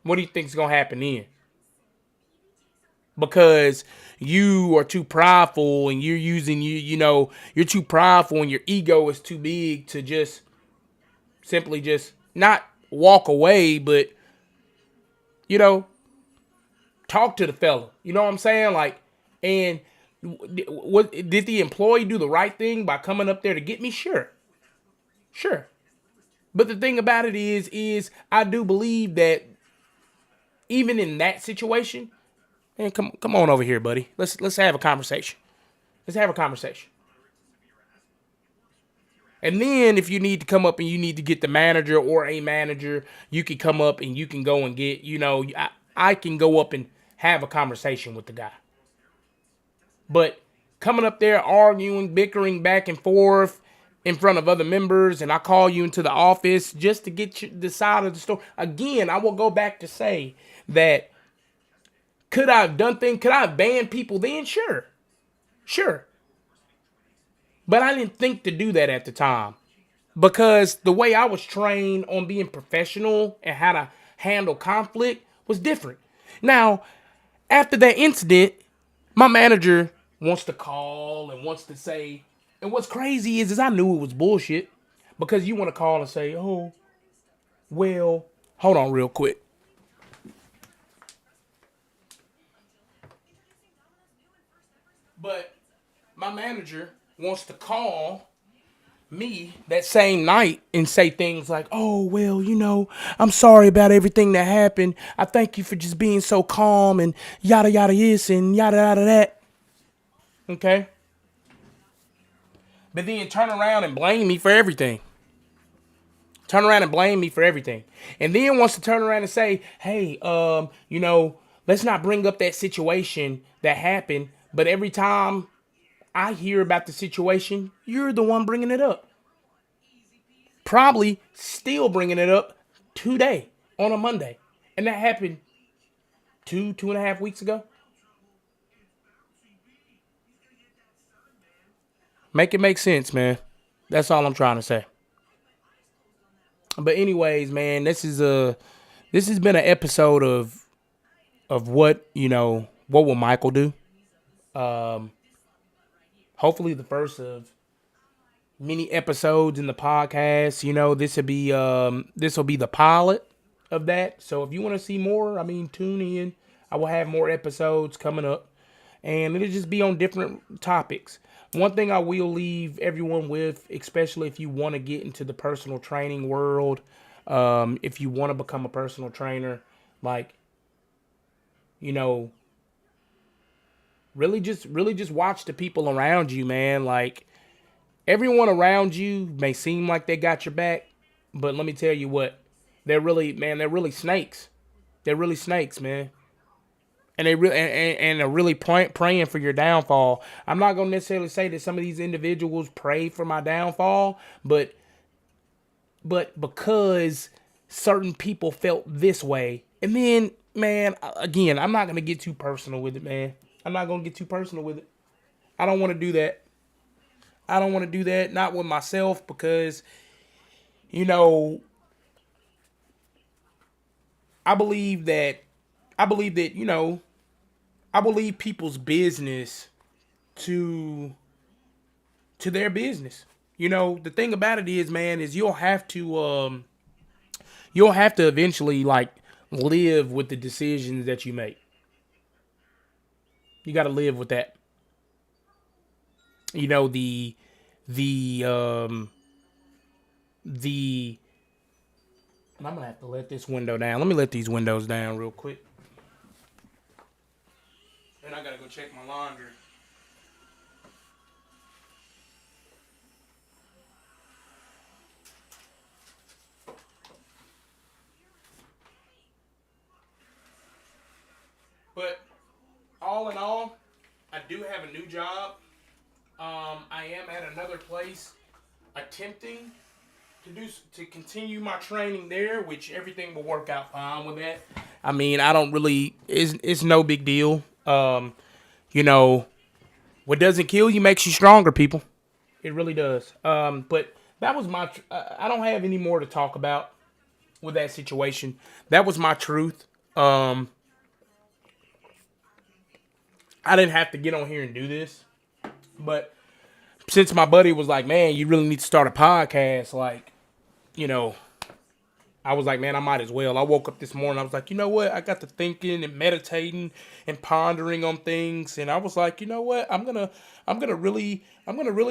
What do you think's gonna happen then? Because you are too prideful and you're using you're too prideful and your ego is too big to just simply just not walk away, but you know, talk to the fella. You know what I'm saying? Like, and what did the employee do the right thing by coming up there to get me? Sure, sure. But the thing about it is I do believe that even in that situation, man, come on over here, buddy. Let's have a conversation. Let's have a conversation. And then if you need to come up and you need to get the manager or a manager, you can come up and you can go and get, I can go up and have a conversation with the guy. But coming up there, arguing, bickering back and forth in front of other members, and I call you into the office just to get you the side of the story. Again, I will go back to say that could I have done things? Could I have banned people then? Sure. Sure. But I didn't think to do that at the time. Because the way I was trained on being professional and how to handle conflict was different. Now, after that incident, my manager wants to call and wants to say, and what's crazy is I knew it was bullshit. Because you want to call and say, oh, well, hold on real quick. But my manager wants to call me that same night and say things like, oh, well, I'm sorry about everything that happened. I thank you for just being so calm and yada, yada, this and yada, yada, that. Okay? But then turn around and blame me for everything. Turn around and blame me for everything. And then wants to turn around and say, hey, let's not bring up that situation that happened. But every time I hear about the situation, you're the one bringing it up. Probably still bringing it up today on a Monday. And that happened 2.5 weeks ago. Make it make sense, man. That's all I'm trying to say. But anyways, man, this has been an episode of what will Michael do? Um, Hopefully the first of many episodes in the podcast. This will be the pilot of that. So if you want to see more, tune in. I will have more episodes coming up, and it'll just be on different topics. One thing I will leave everyone with, especially if you want to get into the personal training world, if you want to become a personal trainer, like, really just watch the people around you, man. Like, everyone around you may seem like they got your back, but let me tell you what, they're really snakes. They're really snakes, man. and they really and are really praying for your downfall. I'm not gonna necessarily say that some of these individuals pray for my downfall, but because certain people felt this way, and then man, again, I'm not gonna get too personal with it, man. I'm not gonna get too personal with it. I don't want to do that. I don't want to do that. Not with myself because you know I believe that I believe that I believe people's business to their business. The thing about it is, man, is you'll have to eventually like live with the decisions that you make. You got to live with that. You know the the and I'm gonna have to let this window down. Let me let these windows down real quick. And I gotta go check my laundry. But all in all, I do have a new job. I am at another place attempting to continue my training there, which everything will work out fine with that. I mean, I don't really it's no big deal. You know, what doesn't kill you makes you stronger, people. It really does. But that was my. I don't have any more to talk about with that situation. That was my truth. I didn't have to get on here and do this, but since my buddy was like, "Man, you really need to start a podcast," like, you know, I was like, "Man, I might as well." I woke up this morning. I was like, "You know what? I got to thinking and meditating and pondering on things, and I was like, you know what? I'm gonna really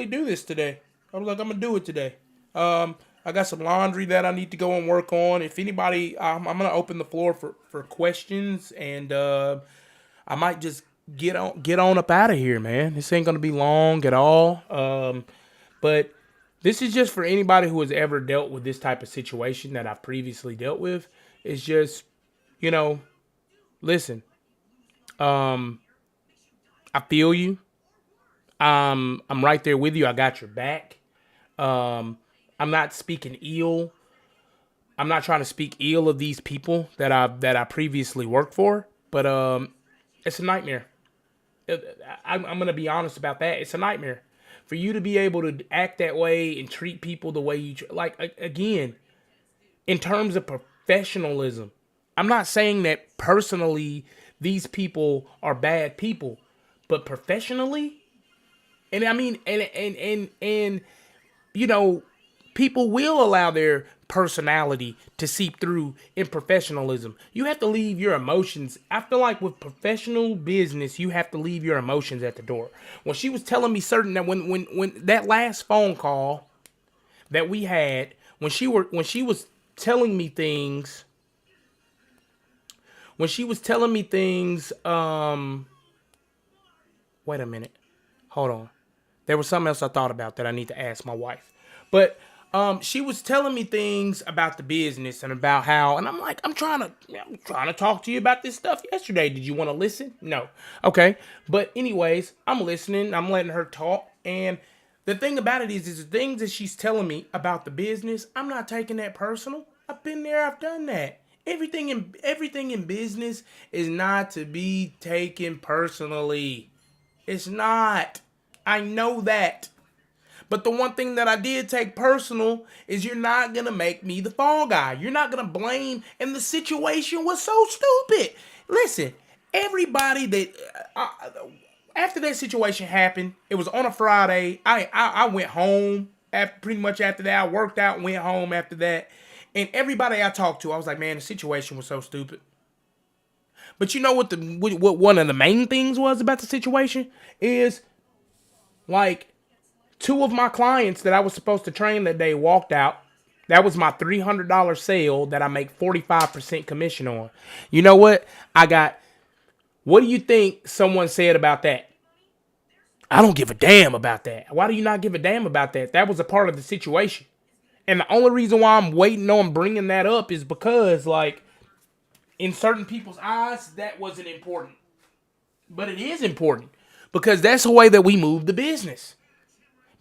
do this today." I was like, "I'm gonna do it today." I got some laundry that I need to go and work on. If anybody, I'm gonna open the floor for questions, and I might just get on up out of here, man. This ain't gonna be long at all. But this is just for anybody who has ever dealt with this type of situation that I've previously dealt with. It's just, you know, listen. Um, I feel you. I'm right there with you. I got your back. Um, I'm not speaking ill. I'm not trying to speak ill of these people that I previously worked for, but it's a nightmare. I'm gonna be honest about that. It's a nightmare for you to be able to act that way and treat people the way you like. Again, in terms of professionalism, I'm not saying that personally these people are bad people, but professionally, and I mean, and you know, people will allow their personality to seep through in professionalism. You have to leave your emotions. I feel like with professional business, you have to leave your emotions at the door. When she was telling me certain that when that last phone call that we had, when she was telling me things, wait a minute. Hold on. There was something else I thought about that I need to ask my wife. But she was telling me things about the business and about how, and I'm like, I'm trying to talk to you about this stuff yesterday. Did you want to listen? No. Okay. But anyways, I'm listening. I'm letting her talk. And the thing about it is the things that she's telling me about the business, I'm not taking that personal. I've been there. I've done that. Everything in business is not to be taken personally. It's not. I know that. But the one thing that I did take personal is you're not going to make me the fall guy. You're not going to blame. And the situation was so stupid. Listen, everybody that after that situation happened, it was on a Friday. I went home. Pretty much after that, I worked out and went home after that. And everybody I talked to, I was like, man, the situation was so stupid. But you know what one of the main things was about the situation is like two of my clients that I was supposed to train that day walked out. That was my $300 sale that I make 45% commission on. You know what? What do you think someone said about that? I don't give a damn about that. Why do you not give a damn about that? That was a part of the situation. And the only reason why I'm waiting on bringing that up is because, like, in certain people's eyes, that wasn't important. But it is important because that's the way that we move the business.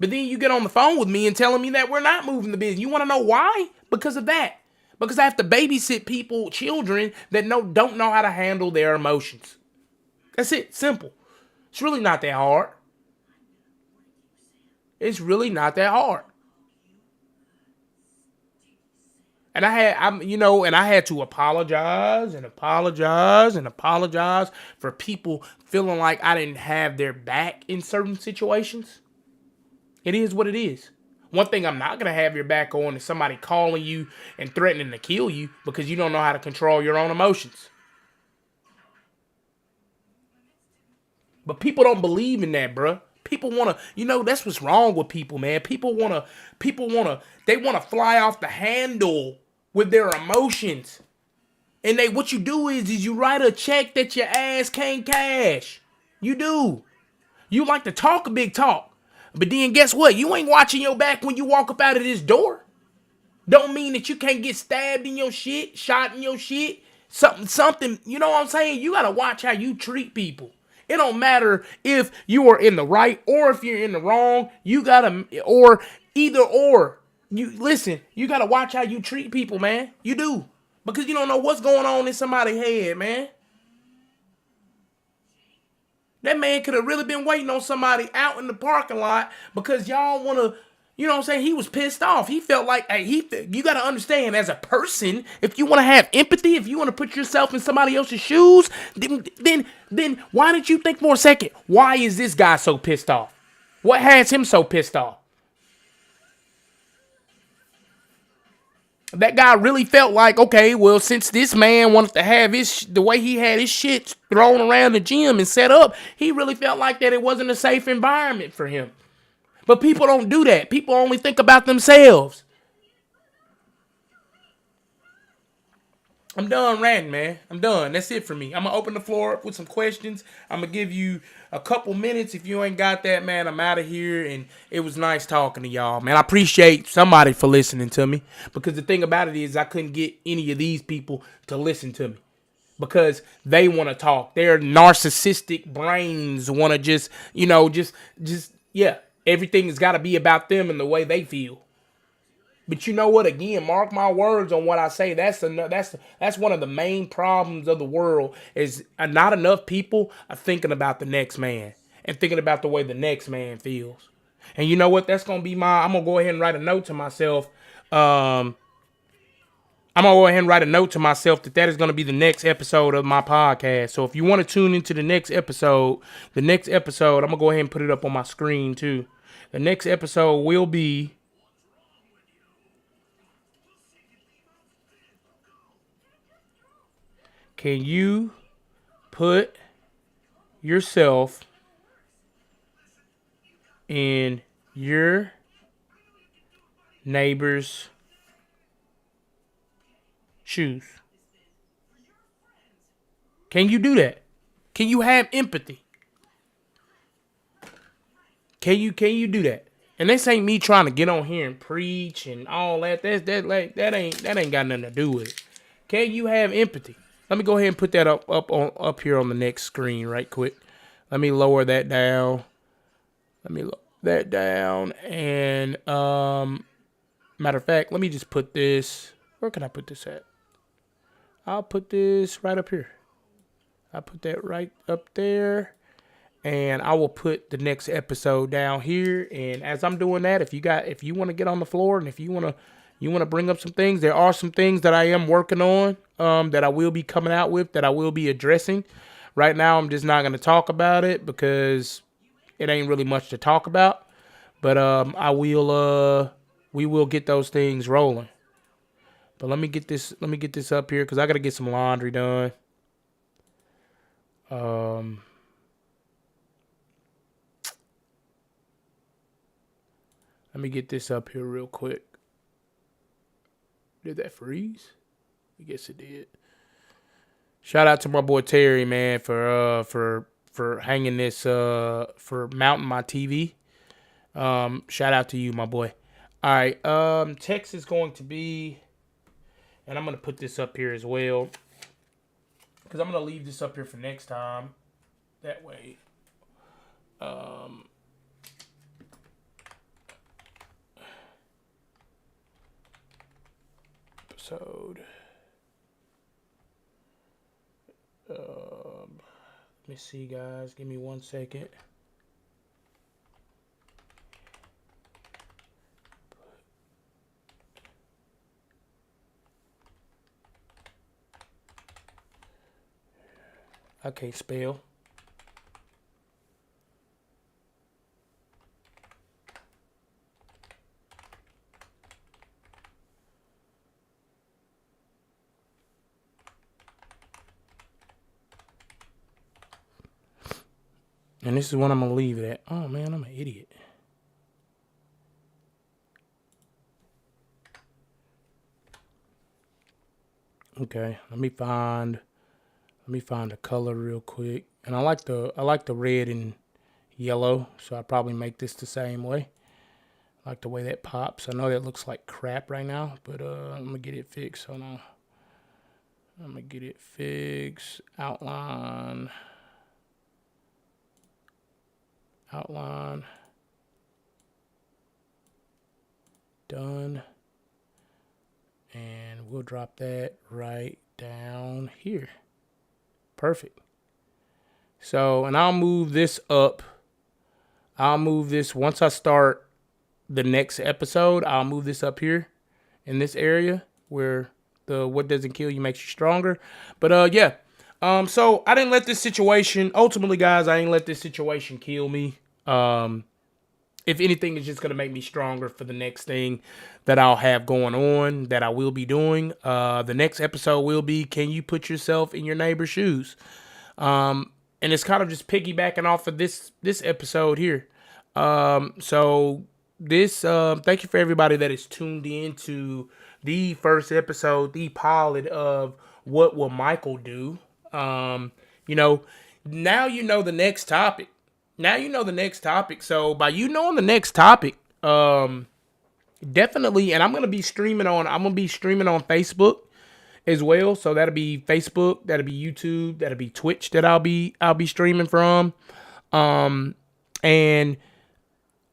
But then you get on the phone with me and telling me that we're not moving the business. You want to know why? Because of that. Because I have to babysit people, children that don't know how to handle their emotions. That's it. Simple. It's really not that hard. It's really not that hard. And I had to apologize and apologize and apologize for people feeling like I didn't have their back in certain situations. It is what it is. One thing I'm not going to have your back on is somebody calling you and threatening to kill you because you don't know how to control your own emotions. But people don't believe in that, bruh. People want to, that's what's wrong with people, man. They want to fly off the handle with their emotions. And what you do is you write a check that your ass can't cash. You do. You like to talk a big talk. But then guess what? You ain't watching your back when you walk up out of this door. Don't mean that you can't get stabbed in your shit, shot in your shit, something. You know what I'm saying? You gotta watch how you treat people. It don't matter if you are in the right or if you're in the wrong. You gotta, or either or. You gotta watch how you treat people, man. You do. Because you don't know what's going on in somebody's head, man. That man could have really been waiting on somebody out in the parking lot because y'all want to, you know what I'm saying? He was pissed off. He felt like, hey, you got to understand as a person, if you want to have empathy, if you want to put yourself in somebody else's shoes, then why didn't you think for a second, why is this guy so pissed off? What has him so pissed off? That guy really felt like, okay, well, since this man wanted to have the way he had his shit thrown around the gym and set up, he really felt like that it wasn't a safe environment for him. But people don't do that. People only think about themselves. I'm done ranting, man. I'm done. That's it for me. I'm going to open the floor up with some questions. I'm going to give you a couple minutes. If you ain't got that, man, I'm out of here. And it was nice talking to y'all, man. I appreciate somebody for listening to me. Because the thing about it is I couldn't get any of these people to listen to me. Because they want to talk. Their narcissistic brains want to just, everything has got to be about them and the way they feel. But you know what? Again, mark my words on what I say. That's one of the main problems of the world is not enough people are thinking about the next man and thinking about the way the next man feels. And you know what? That's gonna be I'm gonna go ahead and write a note to myself. I'm gonna go ahead and write a note to myself that is gonna be the next episode of my podcast. So if you want to tune into the next episode, I'm gonna go ahead and put it up on my screen too. The next episode will be. Can you put yourself in your neighbor's shoes? Can you do that? Can you have empathy? Can you do that? And this ain't me trying to get on here and preach and all that. That ain't got nothing to do with it. Can you have empathy? Let me go ahead and put that up here on the next screen right quick. Let me lower that down. And matter of fact, let me just put this. Where can I put this at? I'll put this right up here. I'll put that right up there. And I will put the next episode down here. And as I'm doing that, if you want to get on the floor and if you want to bring up some things, there are some things that I am working on that I will be coming out with, that I will be addressing. Right now, I'm just not going to talk about it because it ain't really much to talk about. But we will get those things rolling. But let me get this up here because I got to get some laundry done. Let me get this up here real quick. Did that freeze? I guess it did. Shout out to my boy Terry, man, for hanging this, for mounting my TV. Shout out to you, my boy. All right. Text is going to be, and I'm going to put this up here as well, because I'm going to leave this up here for next time. that way. Episode. Let me see, guys. Give me 1 second. I can't spell. And this is what I'm going to leave it at. Oh, man, I'm an idiot. Okay, let me find a color real quick. And I like the red and yellow, so I probably make this the same way. I like the way that pops. I know that looks like crap right now, but I'm gonna get it fixed. Hold on. I'm gonna get it fixed. Outline. Done. And we'll drop that right down here. Perfect. So, and I'll move this up. I'll move this once I start the next episode. I'll move this up here in this area where the what doesn't kill you makes you stronger. But yeah. So I didn't let this situation, ultimately, guys, I didn't let this situation kill me. If anything, it's just going to make me stronger for the next thing that I'll have going on, that I will be doing. The next episode will be, can you put yourself in your neighbor's shoes? And it's kind of just piggybacking off of this episode here. So this, thank you for everybody that is tuned in to the first episode, the pilot of What Will Michael Do? You know, now you know the next topic. So by you knowing the next topic, definitely, and I'm gonna be streaming on Facebook as well. So that'll be Facebook, that'll be YouTube, that'll be Twitch that I'll be streaming from. And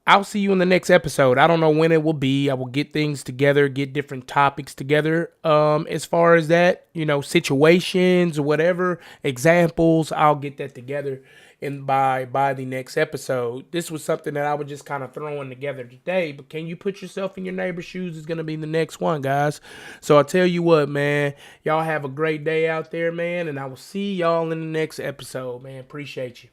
I'll see you in the next episode. I don't know when it will be. I will get things together, get different topics together. As far as that, situations or whatever, examples, I'll get that together. And by the next episode, this was something that I was just kind of throwing together today. But can you put yourself in your neighbor's shoes is going to be the next one, guys. So I'll tell you what, man. Y'all have a great day out there, man. And I will see y'all in the next episode, man. Appreciate you.